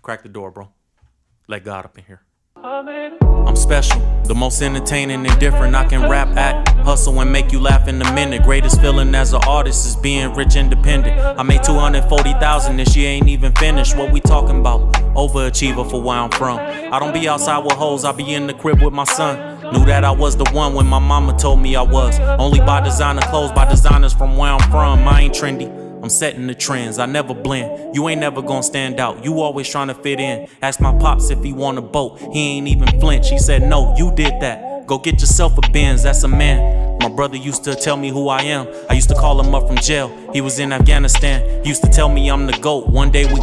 Crack the door, bro. Let God up in here. I'm special, the most entertaining and different. I can rap, act, hustle, and make you laugh in a minute. Greatest feeling as an artist is being rich, independent. I made 240,000 and she ain't even finished. What we talking about? Overachiever for where I'm from. I don't be outside with hoes, I be in the crib with my son. Knew that I was the one when my mama told me I was. Only buy designer clothes by designers from where I'm from. I ain't trendy, I'm setting the trends, I never blend. You ain't never gonna stand out, you always trying to fit in. Ask my pops if he want a boat, he ain't even flinch. He said no, you did that, go get yourself a Benz, that's a man. My brother used to tell me who I am. I used to call him up from jail, he was in Afghanistan. He used to tell me I'm the GOAT, one day we